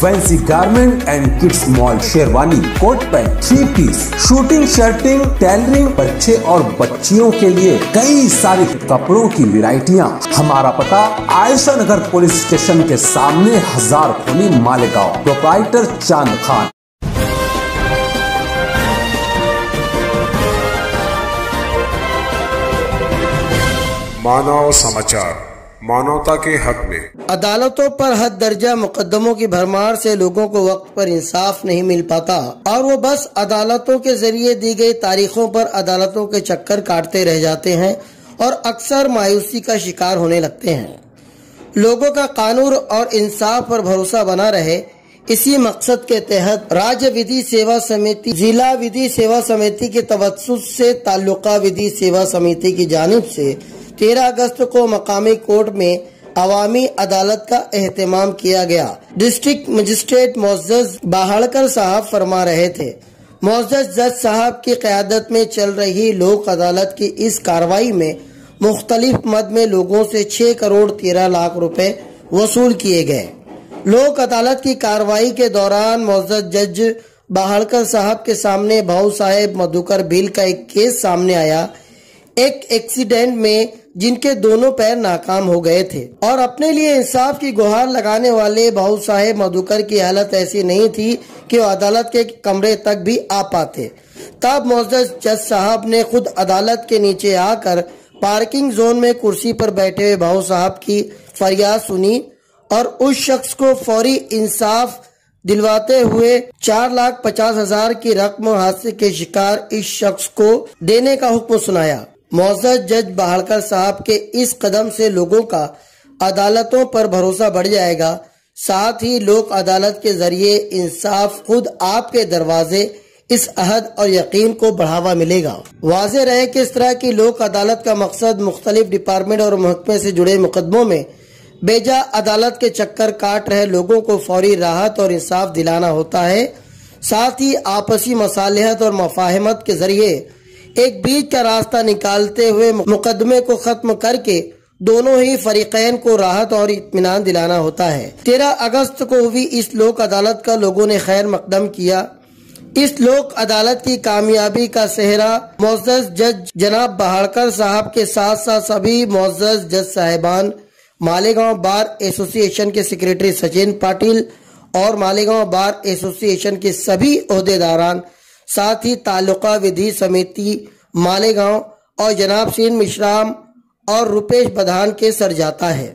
Fancy garment and kids mall, sherwani, coat pant, 3 piece, suiting, shirting, tailoring, बच्चे और बच्चियों के लिए कई सारी कपड़ों की वैरायटियां। हमारा पता आयशा नगर पुलिस स्टेशन के सामने, हजार खोली, मालेगांव। प्रोप्राइटर चांद खान। मानव समाचार, मानवता के हक में। अदालतों पर हद दर्जा मुकदमों की भरमार से लोगों को वक्त पर इंसाफ नहीं मिल पाता और वो बस अदालतों के जरिए दी गई तारीखों पर अदालतों के चक्कर काटते रह जाते हैं और अक्सर मायूसी का शिकार होने लगते हैं। लोगों का कानून और इंसाफ पर भरोसा बना रहे, इसी मकसद के तहत राज्य विधि सेवा समिति, जिला विधि सेवा समिति के तवज्जुह से ताल्लुका विधि सेवा समिति की जानिब से 13 अगस्त को मकामी कोर्ट में अवामी अदालत का एहतमाम किया गया। डिस्ट्रिक्ट मजिस्ट्रेट मोअज़्ज़ज़ बाहड़कर साहब फरमा रहे थे। मोअज़्ज़ज़ जज साहब की क़यादत में चल रही लोक अदालत की इस कार्रवाई में मुख्तलिफ मद में लोगों से 6 करोड़ 13 लाख रुपए वसूल किए गए। लोक अदालत की कार्रवाई के दौरान मोअज़्ज़ज़ जज बाहड़कर साहब के सामने भाऊ साहेब मधुकर भील का एक केस सामने आया। एक एक्सीडेंट में जिनके दोनों पैर नाकाम हो गए थे और अपने लिए इंसाफ की गुहार लगाने वाले भाऊ साहेब मधुकर की हालत ऐसी नहीं थी कि वो अदालत के कमरे तक भी आ पाते। तब मोअज़्ज़ज़ जज साहब ने खुद अदालत के नीचे आकर पार्किंग जोन में कुर्सी पर बैठे हुए भाऊ साहब की फरियाद सुनी और उस शख्स को फौरी इंसाफ दिलवाते हुए 4,50,000 की रकम हादसे के शिकार इस शख्स को देने का हुक्म सुनाया। मोअज़्ज़ज़ जज बाहड़कर साहब के इस कदम से लोगों का अदालतों पर भरोसा बढ़ जाएगा, साथ ही लोक अदालत के जरिए इंसाफ खुद आपके दरवाजे, इस अहद और यकीन को बढ़ावा मिलेगा। वाज़ेह रहे कि इस तरह की लोक अदालत का मकसद मुख्तलिफ डिपार्टमेंट और महकमे से जुड़े मुकदमों में बेजा अदालत के चक्कर काट रहे लोगों को फौरी राहत और इंसाफ दिलाना होता है। साथ ही आपसी मसालिहत और मफाहमत के जरिए एक बीच का रास्ता निकालते हुए मुकदमे को खत्म करके दोनों ही फरीकैन को राहत और इत्मीनान दिलाना होता है। 13 अगस्त को हुई इस लोक अदालत का लोगों ने खैर मकदम किया। इस लोक अदालत की कामयाबी का सेहरा मोअज़्ज़ज़ जज जनाब बाहड़कर साहब के साथ साथ सभी मोअज़्ज़ज़ जज साहिबान, मालेगांव बार एसोसिएशन के सेक्रेटरी सचिन पाटिल और मालेगांव बार एसोसिएशन के सभी ओहदेदारान, साथ ही तालुका विधि समिति मालेगांव और जनाब सीन मिश्राम और रुपेश बधान के सर जाता है।